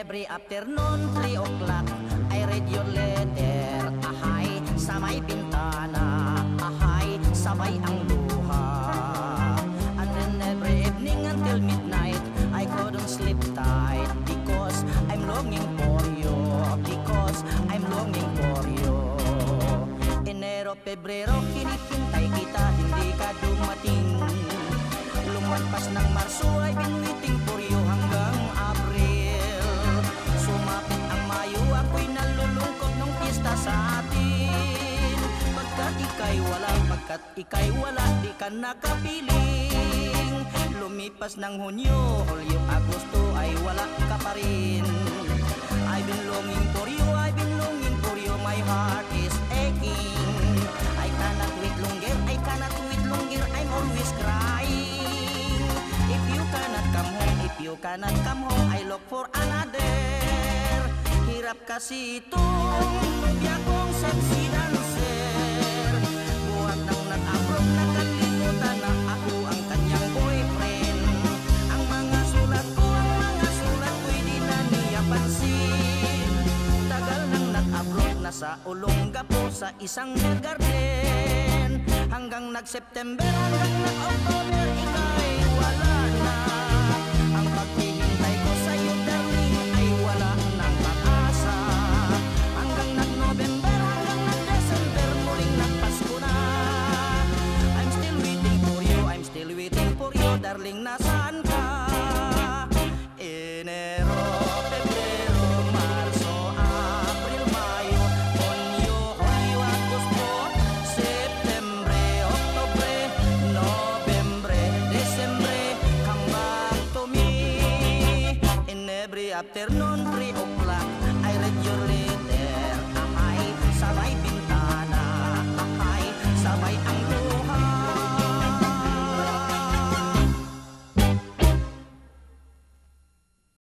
every afternoon, 3 o'clock, I read your letter. Ahay, sa may bintana. Ahay, sabay ang luha. And then every evening until midnight, I couldn't sleep tight because I'm longing for you. Because I'm longing for you. Enero, Pebrero, hinihintay kita, hindi ka dumating. Lumagpas ng Marso, I've been waiting for you hanggang Abril. Sumapit ang Mayo, ako'y nalulungkot nung pista sa atin. Pagkat ika'y wala, di ka nakapiling. Lumipas ng Hunyo, Hulyo, Agosto, ay wala ka pa rin. I've been longing for you, I've been longing for you, my heart is aching. I cannot wait longer, I cannot wait longer, I'm always crying. If you cannot come home, I look for another. Hirap kasi itong nobya kong sexy dancer. Buhat nang nag-abroad, nakalimutan na ako ang kanyang boyfriend. Ang mga sulat ko'y di na niya pansin. Tagal nang nag-abroad, nasa Olongapo sa isang garden. Hanggang nag-September, hanggang nag-October, ika'y wala na. Ang paghihintay ko sa'yo, darling, ay wala nang pag-asa. Hanggang nag-November, hanggang nag-December, muling nagpasko na. I'm still waiting for you, darling, nasaan ka? Enero, Pebrero, Marso, Abril, Mayo, Hunyo, Hulyo, Agosto, Septembre, Oktubre, Nobyembre, Desembre, come back to me. In every afternoon, 3 o'clock,